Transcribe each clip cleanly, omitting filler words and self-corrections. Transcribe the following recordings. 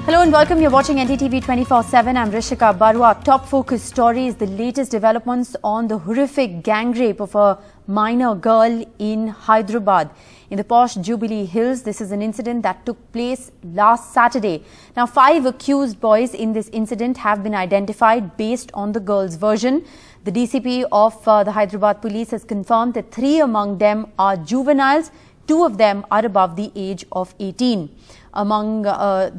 Hello and welcome. You're watching NDTV 24/7. I'm Rishika Barua. Top focus story is the latest developments on the horrific gang rape of a minor girl in Hyderabad. In the posh Jubilee Hills, this is an incident that took place last Saturday. Now, 5 accused boys in this incident have been identified based on the girl's version. The DCP of the Hyderabad police has confirmed that 3 among them are juveniles. 2 of them are above the age of 18. Among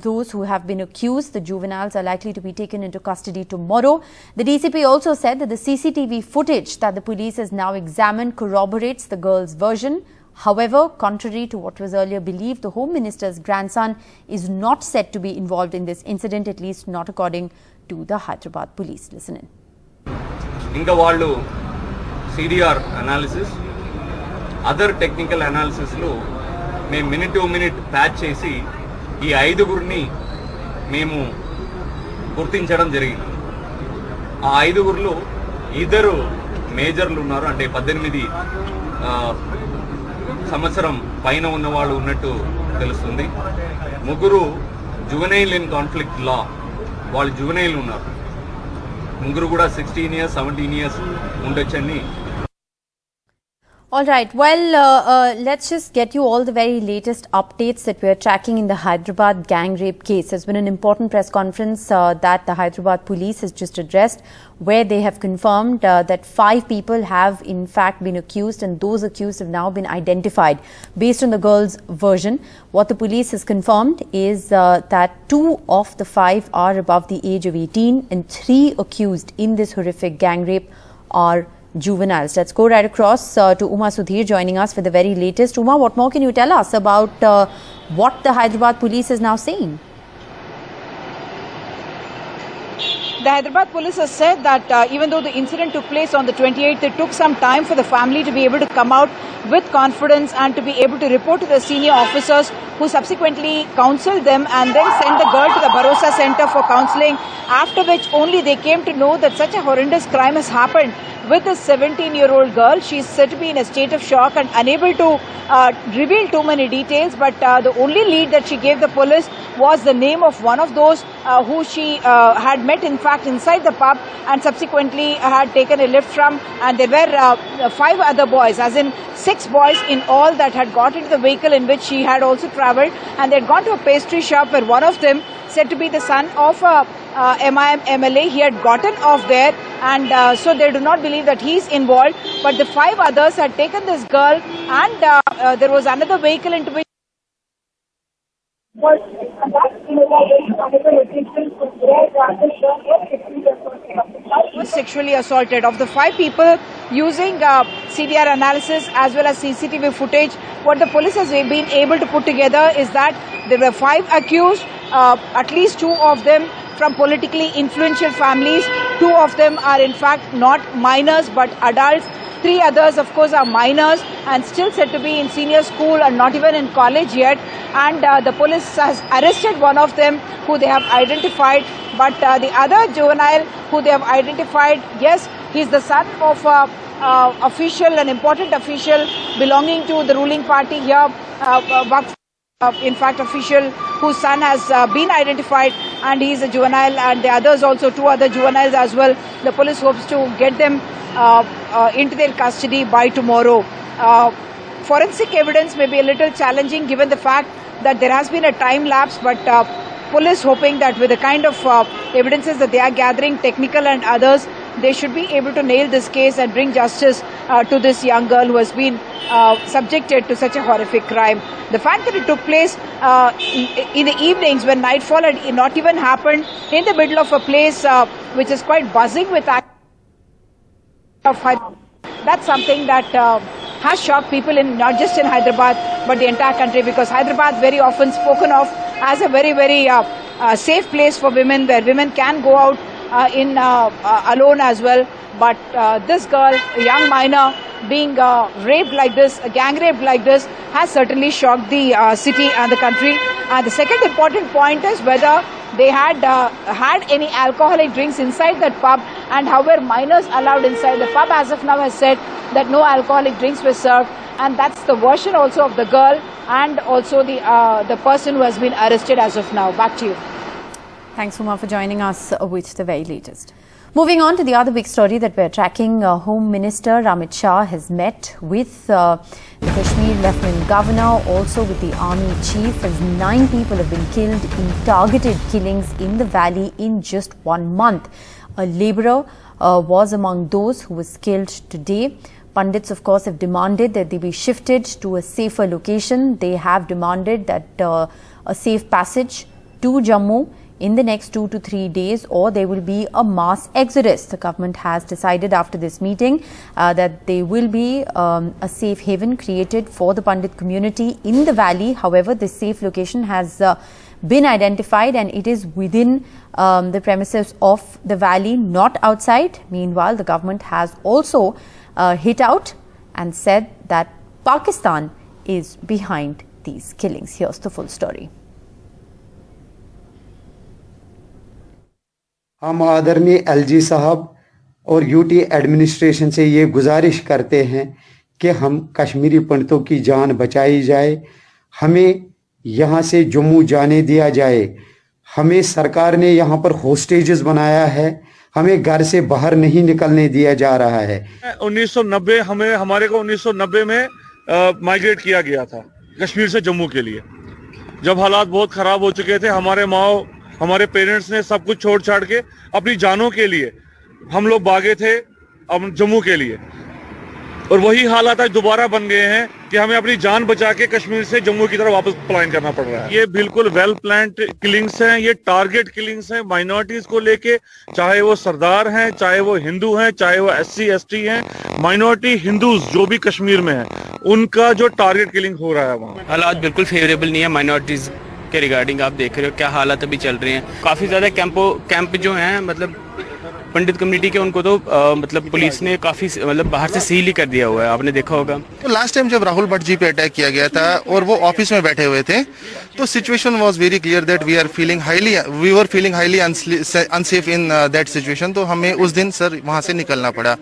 those who have been accused, the juveniles are likely to be taken into custody tomorrow. The DCP also said that the CCTV footage that the police has now examined corroborates the girl's version. However, contrary to what was earlier believed, the Home Minister's grandson is not said to be involved in this incident, at least not according to the Hyderabad police. Listen in. Inga vallu CDR analysis, other technical analysis lo మేము minute to minute patch చేసి ఈ 5గురిని మేము గుర్తించడం జరిగింది. ఆ 5గురిలో 2 మేజర్లు ఉన్నారు, అంటే 18 సంవత్సరం పైన ఉన్న వాళ్ళు ఉన్నట్టు తెలుస్తుంది. 3 జువెనైల్ ఇన్ కాన్ఫ్లిక్ట్ లా, వాళ్ళు జువెనైల్ ఉన్నారు. 3 కూడా 16 years 17 years ఉండొచ్చని. All right. Well, let's just get you all the very latest updates that we are tracking in the Hyderabad gang rape case. There's been an important press conference that the Hyderabad police has just addressed, where they have confirmed that 5 people have in fact been accused, and those accused have now been identified based on the girl's version. What the police has confirmed is that 2 of the 5 are above the age of 18 and 3 accused in this horrific gang rape are juveniles. Let's go right across to Uma Sudhir joining us for the very latest. Uma, what more can you tell us about what the Hyderabad police is now saying? The Hyderabad police has said that even though the incident took place on the 28th, it took some time for the family to be able to come out with confidence and to be able to report to the senior officers, who subsequently counseled them and then sent the girl to the Bharosa Center for counselling, after which only they came to know that such a horrendous crime has happened with a 17-year-old girl. She is said to be in a state of shock and unable to reveal too many details, but the only lead that she gave the police was the name of one of those who she had met in fact inside the pub and subsequently had taken a lift from, and there were 5 other boys, as in 6 boys in all, that had got into the vehicle in which she had also travelled, and they had gone to a pastry shop where one of them, said to be the son of MIM MLA, he had gotten off there, and so they do not believe that he is involved, but the 5 others had taken this girl, and there was another vehicle into which was sexually assaulted. Of the 5 people, using CDR analysis as well as CCTV footage, what the police has been able to put together is that there were 5 accused, at least 2 of them from politically influential families. 2 of them are in fact not minors but adults. 3 others, of course, are minors and still said to be in senior school and not even in college yet. And the police has arrested one of them, who they have identified. But the other juvenile who they have identified, yes, he is the son of an important official belonging to the ruling party here. In fact, official whose son has been identified, and he is a juvenile, and the others also, 2 other juveniles as well. The police hopes to get them into their custody by tomorrow. Forensic evidence may be a little challenging given the fact that there has been a time lapse, but police hoping that with the kind of evidences that they are gathering, technical and others, they should be able to nail this case and bring justice to this young girl who has been subjected to such a horrific crime. The fact that it took place in the evenings when nightfall had not even happened, in the middle of a place which is quite buzzing with that's something that has shocked people in not just in Hyderabad but the entire country, because Hyderabad very often spoken of as a very, very safe place for women, where women can go out alone as well. But this girl, a young minor, being raped like this, gang raped like this, has certainly shocked the city and the country. And the second important point is whether they had had any alcoholic drinks inside that pub, and how were minors allowed inside. The pub as of now has said that no alcoholic drinks were served, and that's the version also of the girl and also the person who has been arrested as of now. Back to you. Thanks, Uma, for joining us with the very latest. Moving on to the other big story that we're tracking, Home Minister Amit Shah has met with the Kashmir Lieutenant Governor, also with the Army Chief, as 9 people have been killed in targeted killings in the valley in just 1 month. A labourer was among those who was killed today. Pundits, of course, have demanded that they be shifted to a safer location. They have demanded that a safe passage to Jammu in the next 2 to 3 days, or there will be a mass exodus. The government has decided after this meeting that there will be a safe haven created for the Pandit community in the valley. However, this safe location has been identified and it is within the premises of the valley, not outside. Meanwhile, the government has also hit out and said that Pakistan is behind these killings. Here's the full story. हम आदरणीय LG साहब और UT administration से ये गुजारिश करते हैं कि हम कश्मीरी पंडितों की जान बचाई जाए, हमें यहाँ से जम्मू जाने दिया जाए। हमें सरकार ने यहाँ पर होस्टेजेस बनाया है, हमें घर से बाहर नहीं निकलने दिया जा रहा है। 1990 हमारे को 1990 में माइग्रेट किया गया था कश्मीर से जम्मू के लिए। जब हालात बहुत खराब हो चुके थे, हमारे पेरेंट्स ने सब कुछ छोड़ छाड़ के अपनी जानों के लिए हम लोग भागे थे जम्मू के लिए, और वही हालात आज दोबारा बन गए हैं कि हमें अपनी जान बचा के कश्मीर से जम्मू की तरफ वापस पलायन करना पड़ रहा है। ये बिल्कुल वेल प्लान्ड किलिंग्स हैं, ये टारगेट किलिंग्स हैं माइनॉरिटीज को लेके, चाहे वो सरदार हैं, चाहे वो हिंदू हैं, चाहे वो SC ST हैं, माइनॉरिटी हिंदूज जो भी कश्मीर में हैं, उनका जो टारगेट किलिंग हो रहा है वहाँ। हालात बिल्कुल फेवरेबल नहीं है माइनॉरिटीज के रिगार्डिंग। आप देख रहे हो क्या हालात अभी चल रहे हैं। काफी ज्यादा कैंप जो हैं मतलब पंडित कम्युनिटी के, उनको तो मतलब पुलिस ने काफी मतलब बाहर से सील ही कर दिया हुआ है, आपने देखा होगा। तो लास्ट टाइम जब राहुल भट्ट जी पे अटैक किया गया था और वो ऑफिस में बैठे हुए थे, तो situation was very clear that we were feeling highly unsafe in that situation. तो हमें उस दिन सर वहां से निकलना पड़ा।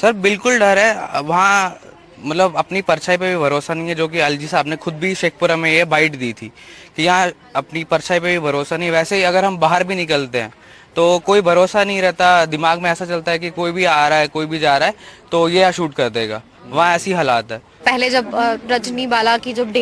सर बिल्कुल डर है वहाँ, मतलब अपनी परछाई पे भी भरोसा नहीं है, जो कि एलजी साहब ने खुद भी शेखपुरा में ये बाइट दी थी कि यहाँ अपनी परछाई पे भी भरोसा नहीं। वैसे ही अगर हम बाहर भी निकलते हैं तो कोई भरोसा नहीं रहता, दिमाग में ऐसा चलता है कि कोई भी आ रहा है कोई भी जा रहा है तो ये शूट कर देगा, वहाँ ऐसी हालात है। पहले जब रजनी बाला की जब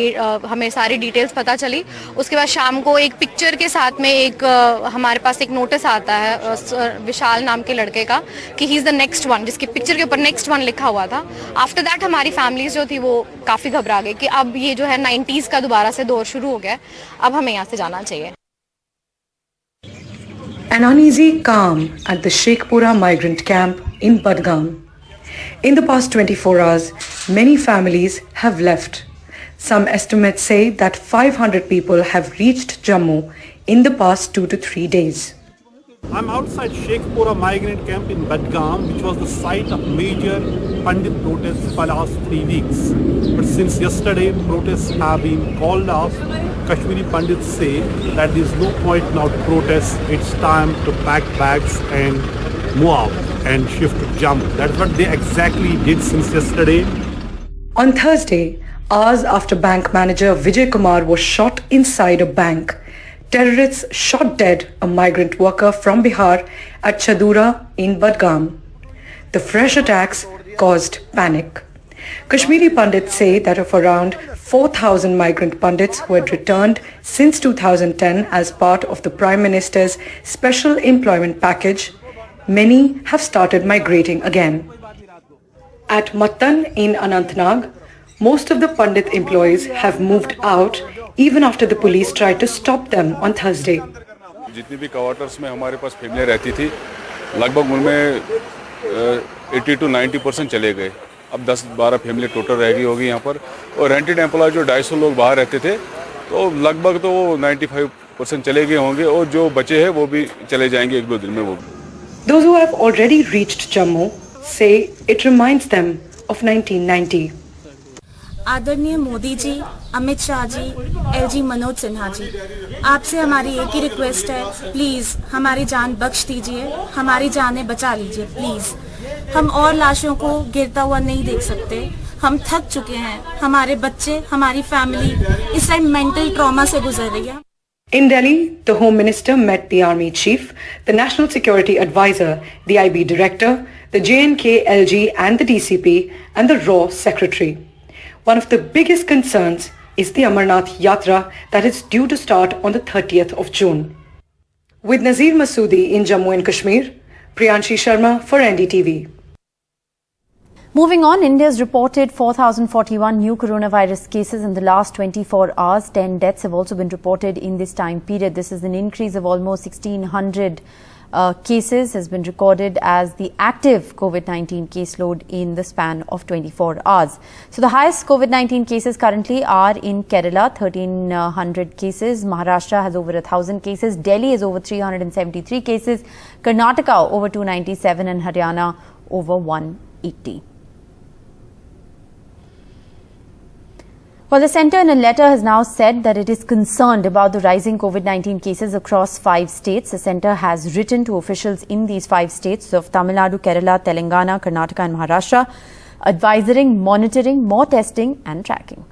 हमें सारी डिटेल्स पता चली, उसके बाद शाम को एक पिक्चर के साथ में एक हमारे पास एक नोटिस आता है विशाल नाम के लड़के का कि he is the next one, जिसकी पिक्चर के ऊपर नेक्स्ट वन लिखा हुआ था। आफ्टर दैट हमारी फैमिलीज जो थी वो काफ़ी घबरा गई कि अब ये जो है 90s का दोबारा से दौर शुरू हो गया, अब हमें यहाँ से जाना चाहिए। An uneasy calm at the Sheikhpura migrant camp in Budgam. In the past 24 hours, many families have left. Some estimates say that 500 people have reached Jammu in the past 2 to 3 days. I'm outside Sheikhpura migrant camp in Budgam, which was the site of major Pandit protests for the last 3 weeks. But since yesterday, protests have been called off. Kashmiri Pandits say that there is no point now to protest. It's time to pack bags and move out and shift to Jammu. That's what they exactly did since yesterday. On Thursday, hours after bank manager Vijay Kumar was shot inside a bank, terrorists shot dead a migrant worker from Bihar at Chadura in Budgam. The fresh attacks caused panic. Kashmiri Pandits say that of around 4,000 migrant Pandits who had returned since 2010 as part of the Prime Minister's special employment package, many have started migrating again. At Mattan in Anantnag, most of the Pandit employees have moved out even after the police tried to stop them on Thursday. जितनी भी quarters में हमारे पास family रहती थी, लगभग उनमें 80 to 90% चले गए। अब 10-12 फैमिली टोटल रह गई होगी यहाँ पर, और रेंटेड एम्प्लॉय जो 250 लोग बाहर रहते थे, तो लगभग तो 95% चले गए होंगे, और जो बचे हैं वो भी चले जाएंगे 1-2 दिन में। वो Those who have already reached Jammu say it reminds them of 1990. आदरणीय मोदी जी, अमित शाह जी, LG मनोज सिन्हा जी, आपसे हमारी एक ही रिक्वेस्ट है, प्लीज़ हमारी जान बख्श दीजिए, हमारी जानें बचा लीजिए प्लीज़। हम और लाशों को गिरता हुआ नहीं देख सकते, हम थक चुके हैं। हमारे बच्चे, हमारी फैमिली इस टाइम मेंटल ट्रॉमा से गुजर रही है। In Delhi, the Home Minister met the Army Chief, the National Security Advisor, the IB Director, the J&K LG and the DCP, and the RAW Secretary. One of the biggest concerns is the Amarnath Yatra that is due to start on the 30th of June. With Nazir Masoodi in Jammu and Kashmir, Priyanshi Sharma for NDTV. Moving on, India's reported 4,041 new coronavirus cases in the last 24 hours. 10 deaths have also been reported in this time period. This is an increase of almost 1,600 cases has been recorded as the active COVID-19 caseload in the span of 24 hours. So the highest COVID-19 cases currently are in Kerala, 1,300 cases. Maharashtra has over 1,000 cases. Delhi has over 373 cases. Karnataka over 297 and Haryana over 180. Well, the centre in a letter has now said that it is concerned about the rising COVID-19 cases across 5 states. The centre has written to officials in these 5 states of Tamil Nadu, Kerala, Telangana, Karnataka and Maharashtra, advising monitoring, more testing and tracking.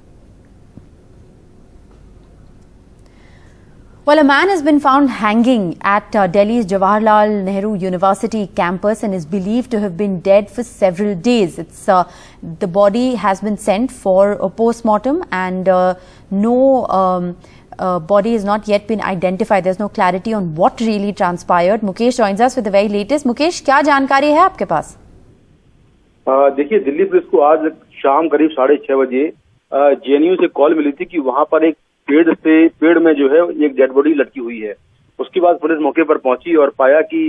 Well, a man has been found hanging at Delhi's Jawaharlal Nehru University campus and is believed to have been dead for several days. The body has been sent for a post-mortem and no body has not yet been identified. There's no clarity on what really transpired. Mukesh joins us with the very latest. Mukesh, क्या जानकारी है आपके पास? देखिए, Delhi police को आज शाम करीब 6:30 बजे जेएनयू से कॉल मिली थी कि वहां पर एक पेड़ में जो है एक डेड बॉडी लटकी हुई है। उसके बाद पुलिस मौके पर पहुंची और पाया कि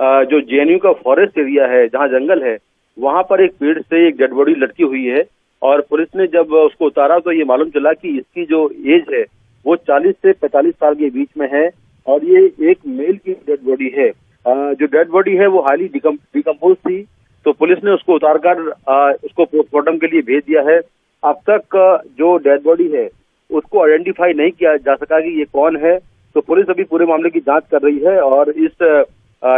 जो जेएनयू का फॉरेस्ट एरिया है, जहां जंगल है, वहां पर एक पेड़ से एक डेड बॉडी लटकी हुई है। और पुलिस ने जब उसको उतारा तो ये मालूम चला कि इसकी जो एज है वो 40 से 45 साल के बीच में है और ये एक मेल की डेड बॉडी है। जो डेड बॉडी है वो हाईली डिकम्पोज थी, तो पुलिस ने उसको उतारकर उसको पोस्टमार्टम के लिए भेज दिया है। अब तक जो डेड बॉडी है उसको आइडेंटिफाई नहीं किया जा सका कि ये कौन है, तो पुलिस अभी पूरे मामले की जांच कर रही है और इस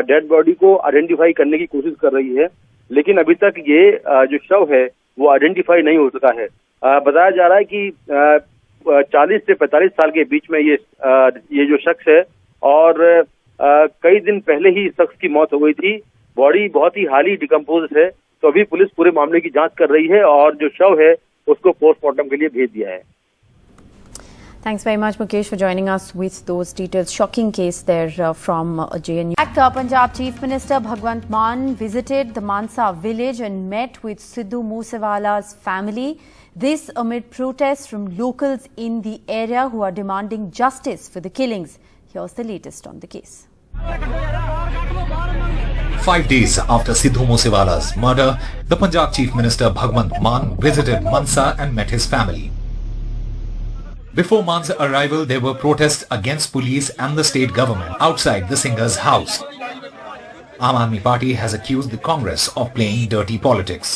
डेड बॉडी को आइडेंटिफाई करने की कोशिश कर रही है, लेकिन अभी तक ये जो शव है वो आइडेंटिफाई नहीं हो सका है। बताया जा रहा है कि 40 से 45 साल के बीच में ये जो शख्स है और कई दिन पहले ही इस शख्स की मौत हो गई थी। बॉडी बहुत ही हाईली डिकम्पोज है, तो अभी पुलिस पूरे मामले की जांच कर रही है और जो शव है उसको पोस्टमार्टम के लिए भेज दिया है। Thanks very much, Mukesh, for joining us with those details. Shocking case there from JNU. Punjab Chief Minister Bhagwant Mann visited the Mansa village and met with Sidhu Moose Wala's family. This amid protests from locals in the area who are demanding justice for the killings. Here's the latest on the case. 5 days after Sidhu Moose Wala's murder, the Punjab Chief Minister Bhagwant Mann visited Mansa and met his family. Before Mann's arrival, there were protests against police and the state government outside the singer's house. Aam Aadmi Party has accused the Congress of playing dirty politics.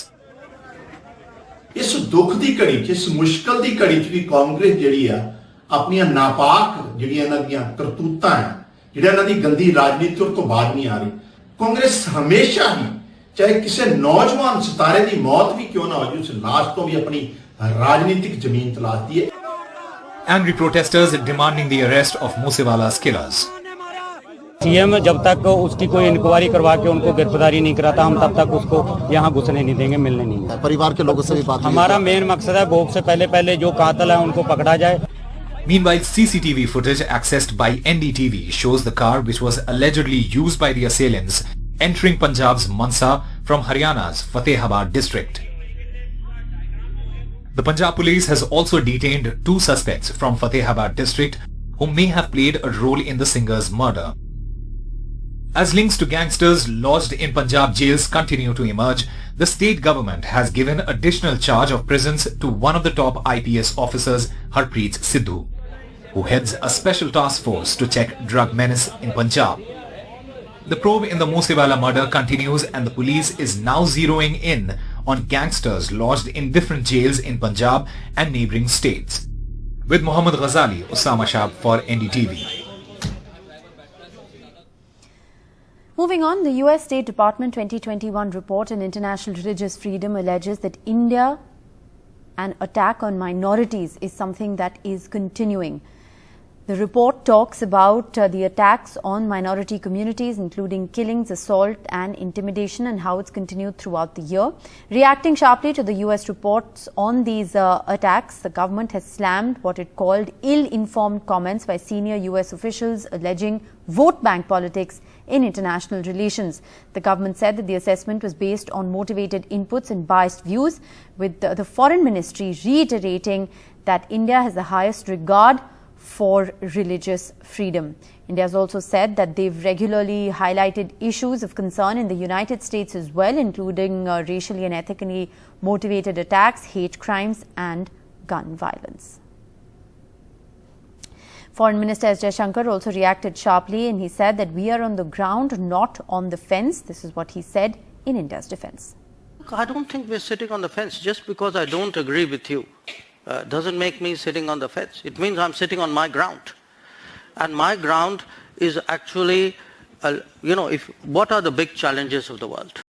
इस दुख दी घड़ी च, इस मुश्किल दी घड़ी च भी कांग्रेस जिहड़ी आ अपनी नापाक जिहड़ियां इन्हां दीयां करतूतां है, जिहड़ा इन्हां दी गंदी राजनीति तो बाज नहीं आ रही। कांग्रेस हमेशा ही चाहे किसी नौजवान सितारे की मौत भी क्यों ना हो, उस लाश तो भी अपनी राजनीतिक जमीन तलाशती है। Angry protesters demanding the arrest of Moosewala's killers. CM जब तक उसकी कोई इंक्वायरी करवा के उनको गिरफ्तारी नहीं कराता, हम तब तक उसको यहाँ घुसने नहीं देंगे, मिलने नहीं देंगे। परिवार के लोगों से भी बात, हमारा मेन मकसद है भोग से पहले जो कातिल है उनको पकड़ा जाए। Meanwhile, CCTV footage accessed by NDTV shows the car which was allegedly used by the assailants entering Punjab's Mansa from Haryana's Fatehabad district. The Punjab police has also detained 2 suspects from Fatehabad district who may have played a role in the singer's murder. As links to gangsters lodged in Punjab jails continue to emerge, the state government has given additional charge of prisons to one of the top IPS officers, Harpreet Sidhu, who heads a special task force to check drug menace in Punjab. The probe in the Moose Wala murder continues and the police is now zeroing in on gangsters lodged in different jails in Punjab and neighbouring states. With Mohammad Ghazali, Osama Shab for NDTV. Moving on, the US State Department 2021 report on international religious freedom alleges that India, an attack on minorities is something that is continuing. The report talks about the attacks on minority communities, including killings, assault and intimidation, and how it's continued throughout the year. Reacting sharply to the US reports on these attacks, the government has slammed what it called ill-informed comments by senior US officials alleging vote bank politics in international relations. The government said that the assessment was based on motivated inputs and biased views, with the Foreign Ministry reiterating that India has the highest regard for religious freedom. India has also said that they've regularly highlighted issues of concern in the United States as well, including racially and ethnically motivated attacks, hate crimes and gun violence. Foreign Minister S. Jaishankar also reacted sharply, and he said that we are on the ground, not on the fence. This is what he said in India's defense. I don't think we're sitting on the fence. Just because I don't agree with you doesn't make me sitting on the fence. It means I'm sitting on my ground. And my ground is actually, what are the big challenges of the world?